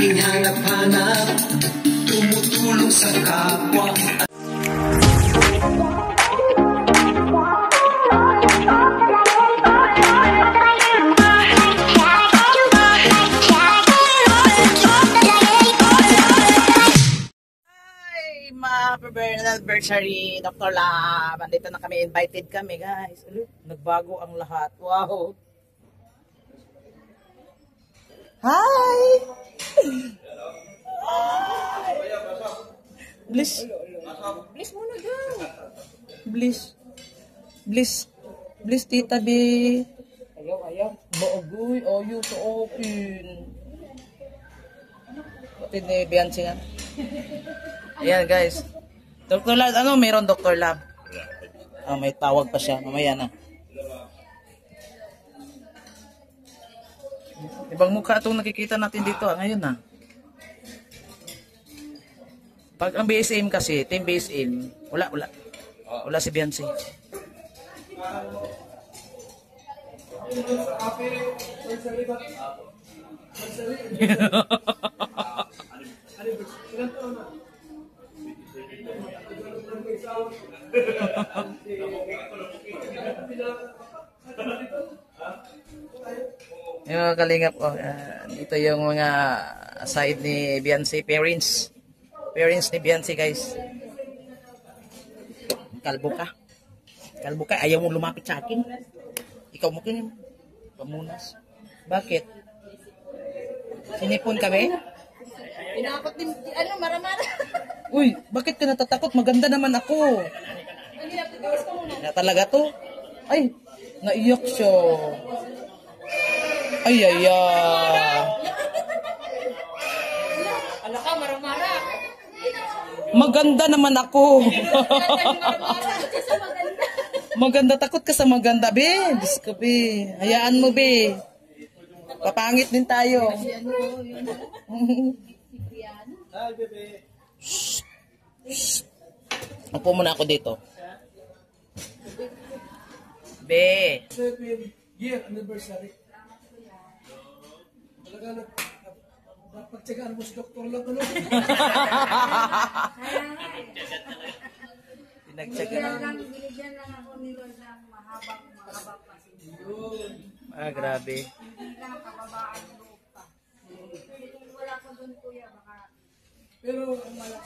aking hanap-hanap, tumutulong sa kapwa. Anniversary, Dr. Lab. Andito na kami, invited kami, guys. Nagbago ang lahat. Wow. Hi! Bliss. Bliss muna dyan. Bliss. Bliss. Bliss, tita B. Ayaw. Baagoy. Ayaw sa open. Pati ni Beyonce nga. Ayan, guys. Dr. Lab, ano meron Dr. Lab? Ah, may tawag pa siya. Mamaya na. Ibang mukha itong nakikita natin dito. Ngayon na. Pag ang BSM kasi, team BSM, wala. Wala si Beyonce. Yung mga kalingap ko, ito yung mga side ni Beyonce, parents ni Beyonce, guys. Kalbo ka, ayaw mo lumapit sa akin. Ikaw mo kayo pamunas. Bakit? Sinipon kami? Pinakot din, maramara. Uy, bakit ka natatakot? Maganda naman ako. Na talaga to? Ay, naiyak siya. Ay. Ala ka, maramara. Maganda naman ako. Maganda, takot ka sa maganda, be. Diyos ko, be. Hayaan mo, be. Papangit din tayo. Upo muna ako dito. Be. 7th-year anniversary. Talaga napagtsagaan mo si Dr. Lab, ano? Pinagtsagaan. Binigyan lang ako ni Lord ng mahabang pasin. Ah, grabe. Hindi lang kababaan loob pa. Kung wala ko doon, kuya, baka... Pero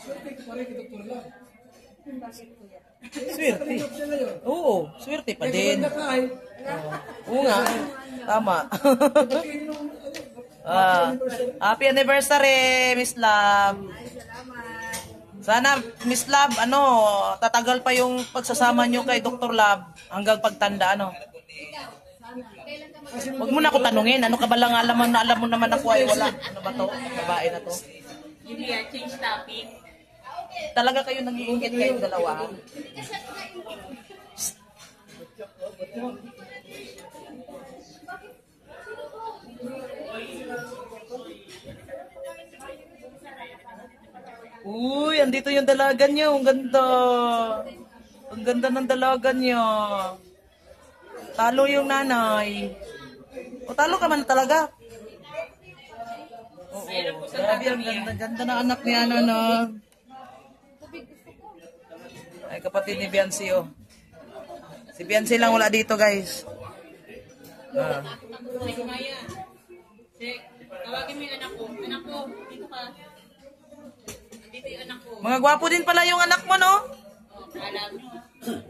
swerte ko pa rin kay Dr. Lab. Bakit, kuya? Swerte. Oo, swerte pa din. Nakain. Oo nga. Tama. Happy anniversary, Miss Lab. Ay, salamat. Sana, Miss Lab, tatagal pa yung pagsasama nyo kay Dr. Lab hanggang pagtanda, Huwag mo na ako tanungin, ano ka ba lang alam mo naman ako ay wala. Ano ba to? Babae na to. Hindi change topic. Talaga kayo nag-iingit kayong dalawa? Uy, andito yung dalaga niya. Ang ganda. Ang ganda ng dalaga niya. Talo yung nanay. O, talo ka man talaga. Oo. Grabe, ang ganda ng anak niya, Ay, kapatid ni Beyonce, Si Beyonce lang wala dito, guys. Tawagin mo yung anak ko. Anak ko, dito ka. Dito yung anak ko. Mga gwapo din pala yung anak mo, no? Alam.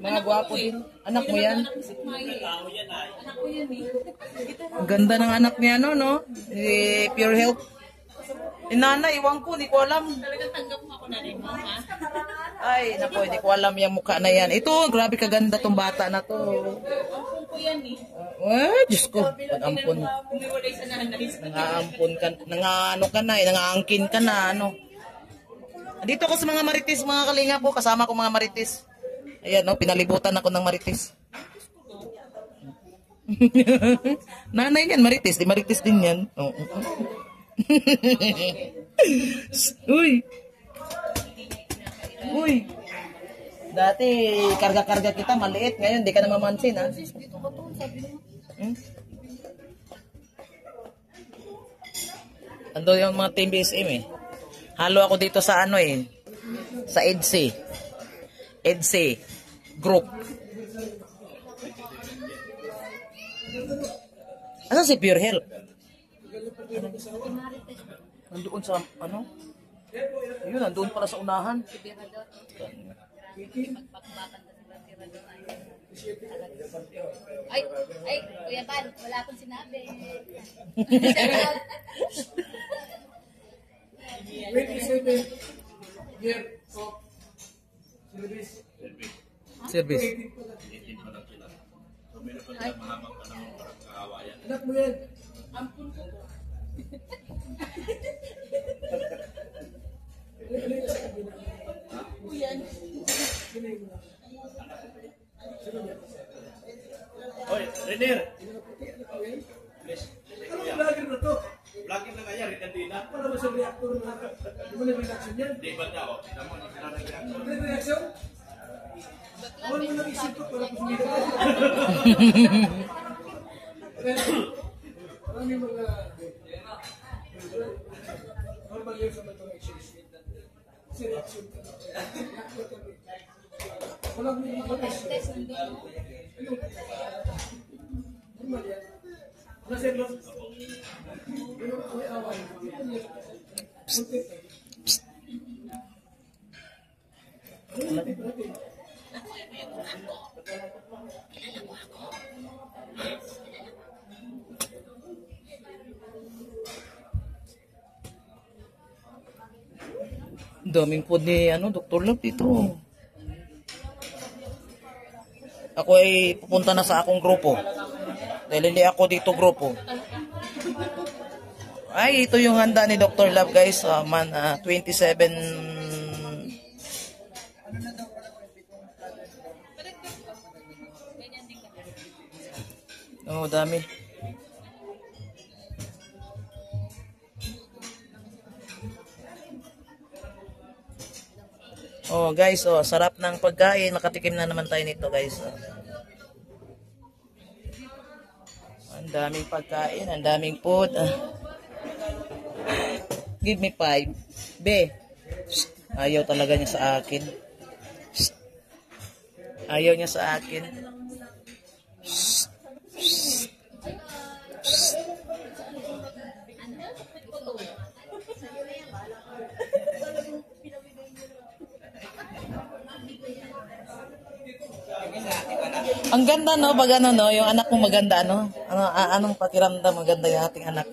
Mga gwapo din. Anak mo yan? Anak ko yan eh. Ang ganda ng anak niya, no? Pure health. Nanay, iwan ko, hindi ko alam. Talagang tanggap mo ako na rin mo, ha? Ay, naku, hindi ko alam yung mukha na yan. Ito, grabe kaganda tong bata na to. Ampun ko yan eh. Diyos ko, pag-ampun. Umiwalay sa nahandalis. Nangaampun ka, nangaangkin ka na, Dito ako sa mga marites, mga kalinga po, kasama ko mga marites. Ayan, pinalibutan ako ng marites. Nanay niyan, marites, di marites din yan. Uy! Uy! Dati, karga-karga kita, maliit. Ngayon, di ka na mamansin, ha? Ando yung mga team BSM eh. Halo ako dito sa ano eh. Sa EDSI. EDSI group. Asa si Pure Health? Nandoon sa ano? Ayun, nandoon pala sa unahan. Ay, Kuya Ban, wala akong sinabi. 27 year of service. Service. Anak mo yan. Ampun ko. Kuyan. Oy, Renir. Anong vlogger na to? Vlogger na kaya, Rinaldina. Para ba sa reactor na? Di mo na reaction yan? Di ba daw? Tama ni Rinaldina. Ano yung reaction? Awal mo lang isip ko para pusunod. Maraming mga normal yun sa mga issues. Kasi reaction ka. Walang mga issues. Normal yan. Ano sir, no? Pero may away. Muntik. Daming po ni ano, Dr. Love dito. Ako ay pupunta na sa akong grupo. Dahil hindi ako dito grupo. Ay, ito yung handa ni Dr. Love guys. 27. Oh, dami. Oh, guys, oh, sarap ng pagkain. Nakatikim na naman tayo nito, guys. Oh. Ang daming pagkain, ang daming food. Give me 5. Be. Ayaw talaga niya sa akin. Ayaw niya sa akin. Ang ganda no, pag ano no, yung anak mo maganda no. Anong pakiramdam maganda yung ating anak?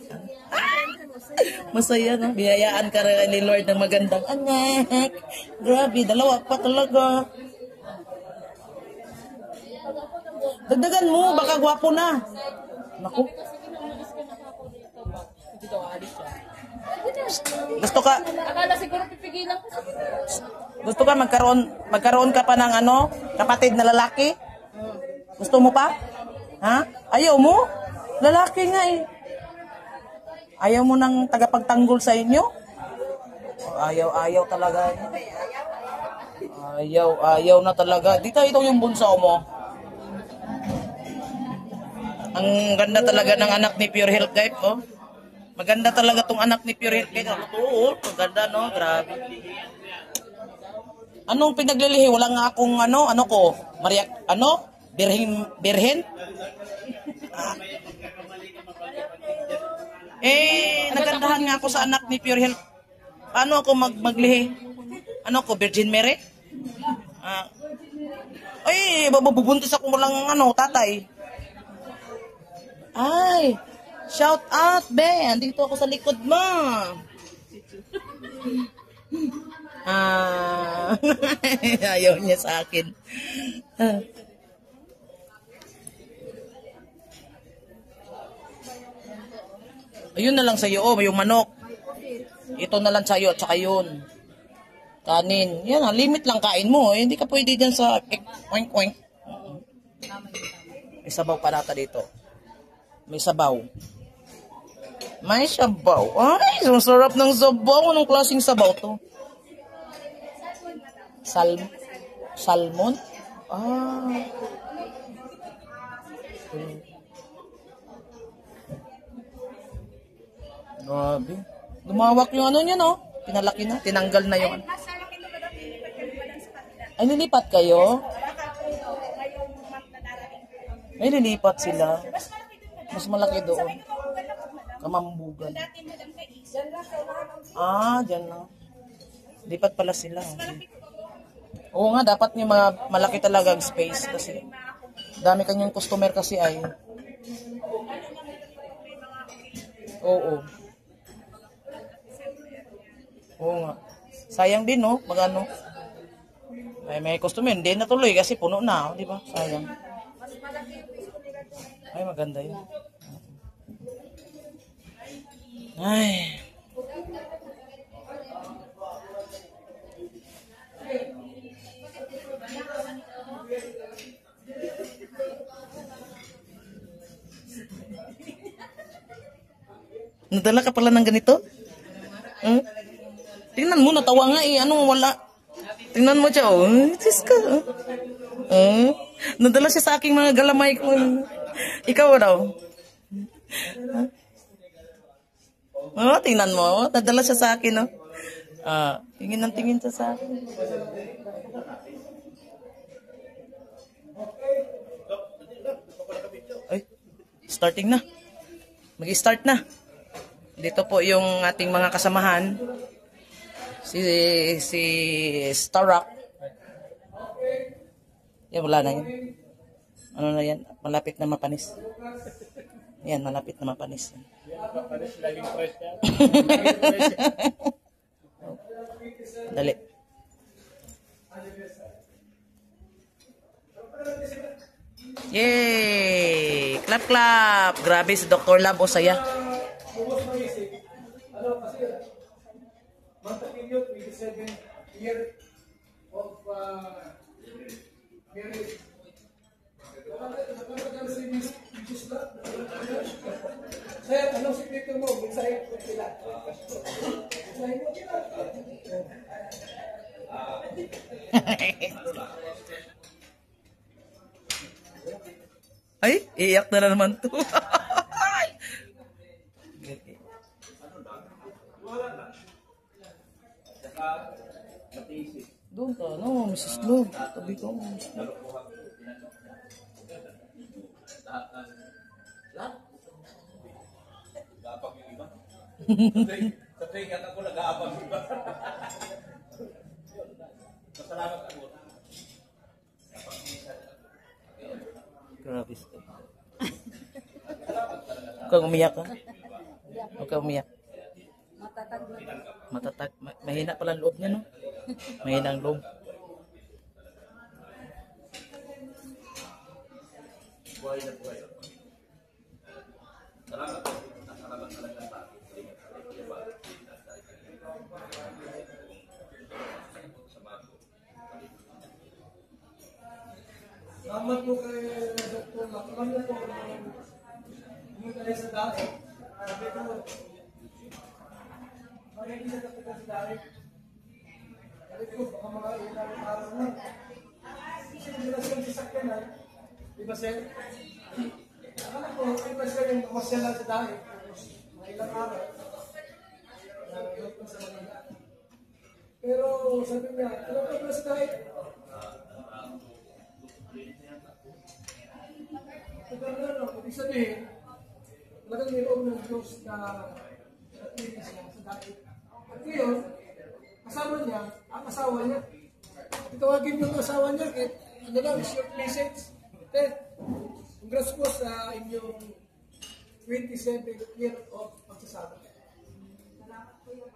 Masaya no, biyayaan ka rin ni Lord ng magandang anak. Grabe, dalawa pa talaga. Dagdagan mo, baka gwapo na. Naku. Gusto ka? Akala siguro pipigilan ko. Gusto ka magkaroon ka pa ng ano, kapatid na lalaki? Gusto mo pa? Ha? Ayaw mo? Lalaki nga eh. Ayaw mo ng tagapagtanggol sa inyo? Ayaw talaga. Ayaw na talaga. Dito ito yung bunso mo. Ang ganda talaga ng anak ni Pure Health guys, oh. Maganda talaga tong anak ni Pure Health guys. Oo, maganda no, grabe. Anong pinaglilihi? Wala nga akong ano ko? Maria, Birhen? Ah. Nagandahan nga ako sa anak ni Pure Health. Paano ako maglihi? Ano ko, Virgin Mary? Ay, babubuntis ako walang tatay. Ay, shout out, be. Andito ako sa likod mo. Ayaw niya sa akin. Ayun na lang sa'yo, oh, yung manok. Ito na lang sa'yo at saka yun. Kanin. Yan, limit lang kain mo. Hindi ka pwede dyan sa oink oink. May sabaw pa nata dito. May sabaw. May sabaw. Ay, sarap ng sabaw. Anong klaseng sabaw to? Salmon? Grabe. Lumawak yung ano niya, no? Pinalaki na. Tinanggal na yung ano. Nasa laki na ba daw nilipat kayo ba lang sa kanila? Ay, lilipat kayo? Baka po ngayong month na darating po. Ay, lilipat sila. Mas malaki doon madam. Mas malaki doon. Sa may kamambugan na po madam. Kamambugan. Dati madam kay Isa. Diyan lang sa unahan ng Ah, dyan lang. Lipat pala sila. malaki po. Oo nga, dapat yung mga malaki talaga ang space kasi dami kanyang customer kasi ay. Oo. Oo nga. Sayang din, no? Magano. May customer, hindi natuloy kasi puno na, di ba? Sayang. Ay, maganda yun. Ay. Nadala ka pala ng ganito? Hmm? Tingnan mo, natawa nga eh. Anong wala? Tingnan mo siya, oh. Diyos ka. Nadala siya sa aking mga galamay ko. Ikaw daw. Oh, tingnan mo. Nadala siya sa akin, oh. Tingin ng tingin siya sa akin. Ay, starting na. Mag-start na. Dito po yung ating mga kasamahan. Si Starrock. Yan, wala na yan. Ano na yan? Malapit na mapanis. Yan, malapit na mapanis. Mapanis, laging fresh yan. Dali. Yay! Clap, clap! Grabe si Dr. Lab, o saya. Bukos maisip, ano kasi, Montepillo, 27 year of marriage. Nakakagano si Mrs. Black? Sir, anong sikreto mo? Mensahe ko sila. Mensahe mo sila. Ay, iyak na naman to. Doon ka, no, Mrs. Love. Tabi ko, Mrs. Love. Sa tingin ako nag-aabang iba. Masalamat ako. Grabe siya. Huwag kang umiyak, ha? Huwag kang umiyak. Matatag. Mahina pala ang loob niya, no? Mahina ang loob. Buhay na buhay. Salamat po. Salamat talaga sa akin. Salamat po kay Dr. Mac. Alam mo po, pumunta rin sa dati. Sabi ko, bakit hindi siya kapitan sa dati? Sabi ko, baka mga ilang araw na. Kasi nila siyang sasakyan na. Diba, sir? Alam ko, iba siya yung kamasya lang sa dati. Mga ilang araw. Sa Manila. Pero sabi niya, alam ko ba sa dati? Ibig sabihin, talagang mayroon ng Diyos na natilis niya sa dahil. At ngayon, kasama niya, ang asawa niya. Itawagin yung asawa niya, kahit ano lang, short message. Congrats po sa inyong 27th year of pagsasama. Salamat po yung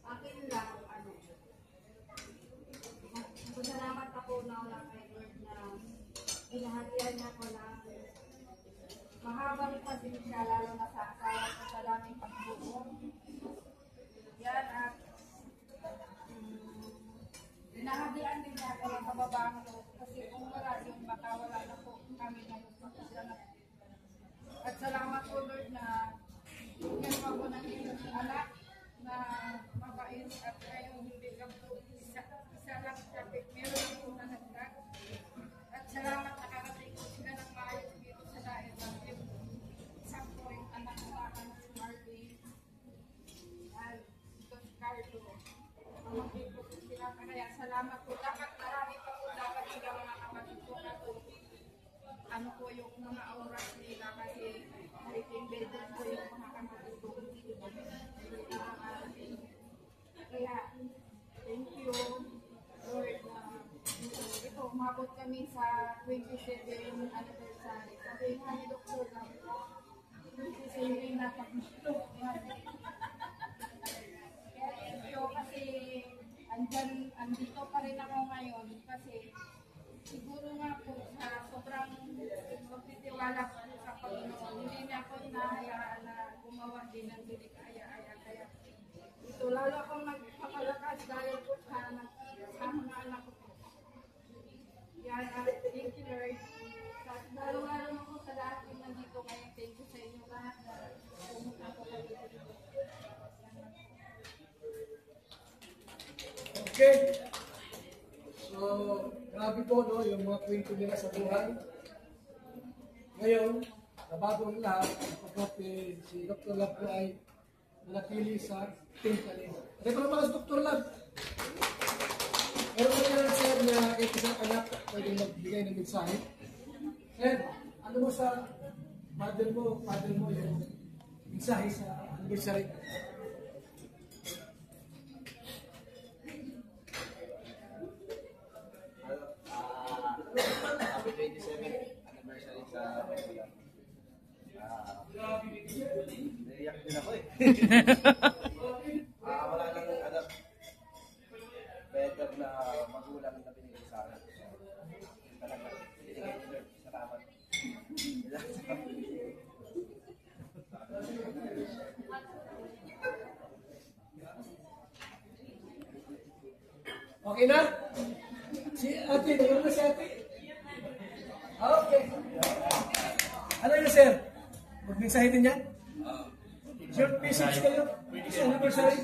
akin lang, salamat ako na wala kay Lord na inahatian niya ko na mahabang pasensya lalo na sa asawa ko sa daming pagbuo. Yan at inahatian din niya ako ng kababaan ko kasi kung wala yung baka wala na po kami ngayon sa kasalanan. At salamat po Lord na yan ako ng inyong anak na mabait at kayo hindi ka po isa lang traffic. Meron po na nagdag. At salamat nakarating ko sila ng maayos dito sa dahil natin. Sakto yung anak na mag-ikot sila. Kaya salamat po. Dapat marami pa po dapat sila mga kapatid ko. Ano po yung mga oras nila kasi breaking bedroom po yung mga kapatid ko. Kaya, thank you, Lord. Ito, umabot kami sa 27 anniversary. Sabi nga ni Dr. Lam, 27 na pag-gusto. Kaya thank you kasi andito pa rin ako ngayon kasi siguro nga po sa sobrang magtitiwala ko sa Panginoon, hindi na ako hinahayaan na gumawa din ng dilikaya-aya. Kaya ito, lalo akong magpapalakas dahil po sa mga anak ko po. Yan, thank you, Lord. Lalo-lalo na po sa lahat yung nandito ngayon. Thank you sa inyo lahat na pumunta po kami dito. Okay. So, grabe po, no, yung mga kwento nila sa buhay. Ngayon, nabago ang lahat, kapag si Dr. Lab po ay nanatili sa Team Kalinga. Ano pa naman si Dr. Lab? Meron ka lang, sir, na kahit isang anak pwedeng magbigay ng mensahe. Sir, ano mo sa father mo yung mensahe sa anniversary? Happy 27th anniversary sa Magulang. Naiyak din ako eh. Wala nang alam. Better na magulang na binigay sa akin. Talaga, binigay ni Lord. Salamat. Okay na? Si ate, nagano na si ate? Okay. Ano yun, sir? Mag-mensahe din yan? Short message kayo? Sa anniversary?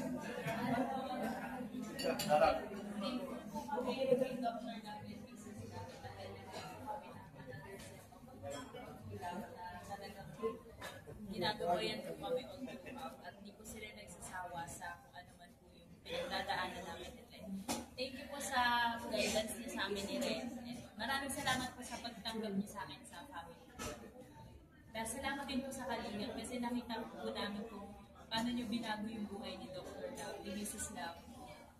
Ginagawa yan po kami on the map at di po sila nagsasawa sa kung ano man po yung pinagdadaanan namin nila. Thank you po sa guidance niyo sa amin ni Ren. Maraming salamat po sa pagtanggap niyo sa akin sa family. Dahil salamat din po sa Kalingap kasi nakita po namin kung paano niyo binago yung buhay ni Dr. Love, ni Mrs. Love,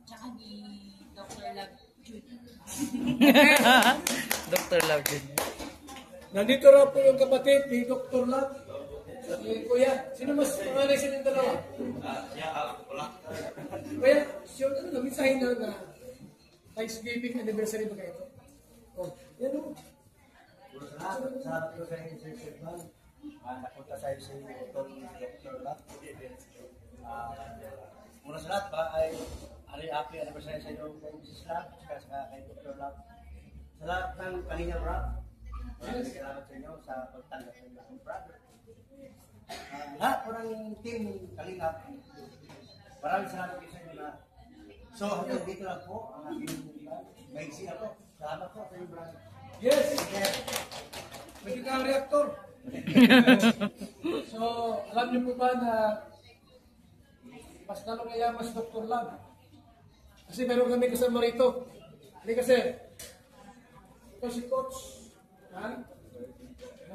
tsaka ni Dr. Love Judy. Dr. Love din. Nandito raw po yung kapatid ni Dr. Love. Si Kuya, sino mas panganay sa inyong dalawa? Kuya, sure, ano na, mensahe na Thanksgiving anniversary ba kayo? Oh, yan o. Salamat ko sa inyo, Sir Sirman. Napunta sa iyo sa Dr. Lab. Muna sa lahat ba ay happy anniversary sa inyo kay Mrs. Lab at kay Dr. Lab. Sa lahat ng Kalingap Rap, salamat sa inyo sa pagtanggap sa inyo ng brother. Lahat po ng team Kalingap, maraming salamat kayo sa inyo na. So hanggang dito lang po ang aking maiksi ako. Salamat po sa inyo, brother. Yes! Pwede ka ang reactor. So, alam niyo po ba na mas talong ayaman si Dr. Love? Kasi meron kami kasama rito. Hindi kasi, ito si Coach, na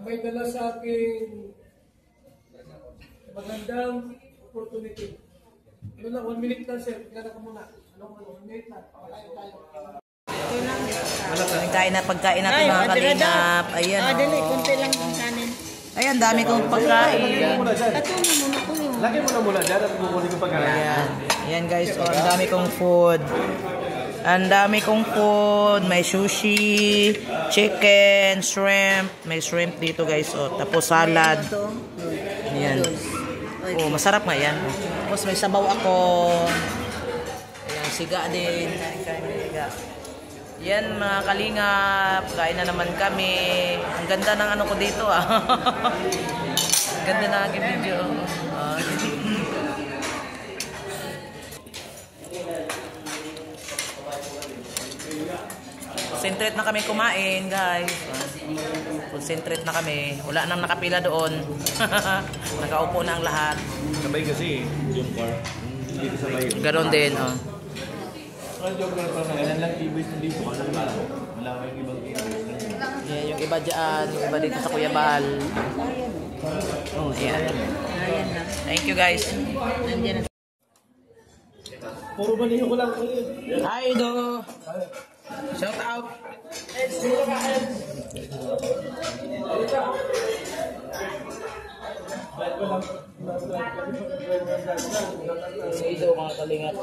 may dala sa aking magandang opportunity. Ano na, 1 minute lang, sir. Tignan ko muna. 1 minute lang. Pakakain tayo. Pagkain natin mga Kalingap. Ayan o. Dali, konti lang yung kanin. Ayan, dami kong pagkain. Katunin mo na po yun. Lagay mo na muna dyan at kukunin ko pagkain. Ayan. Ayan guys, oh, ang dami kong food. Ang dami kong food. May sushi, chicken, shrimp. May shrimp dito guys. Oh. Tapos salad. Ayan. Oh, masarap nga yan. Tapos may sabaw ako. Ayan, siga din. Kain siga. Yan mga Kalingap, kain na naman kami. Ang ganda ng ano ko dito ah. Ang ganda na aking video. Concentrate na kami kumain guys. Concentrate na kami. Wala nang nakapila doon. Nakaupo na ang lahat. Sabay kasi yung car. Hindi ko sabay. Ganon din oh. Kailan lang keyboys na dito. Wala kayong ibang keyboys. Yan, yung iba dyan, yung iba dito sa Kuya Bahal. Oh, yan. Thank you guys. Puro ba niyo ko lang? Hi, Do. Shout out. Si Ido, mga kalingap.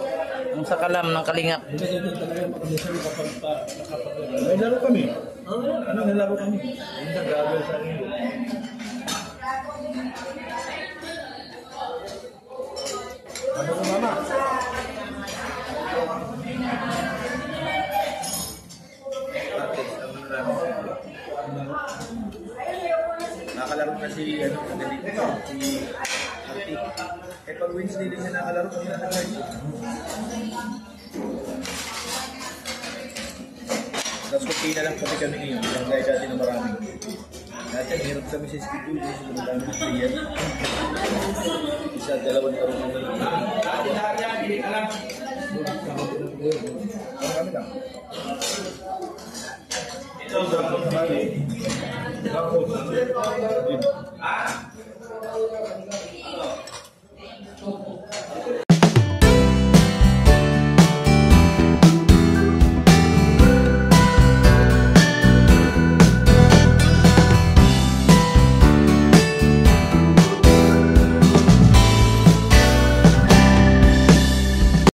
Ang sakalam ng kalingap. May laro kami. Ano nalaro kami? Hindi na gagawin sa akin. Ano ko mama? Nakalaro na si ano dito si Arti. Eh pag Wednesday din siya nakalaro kami na live. Tapos kung na lang kami ngayon, yung dahil dati na marami. Dati hirap kami sa schedule, kasi madami ng player. Isa, dalawang laro kami. Kami lang. Ito,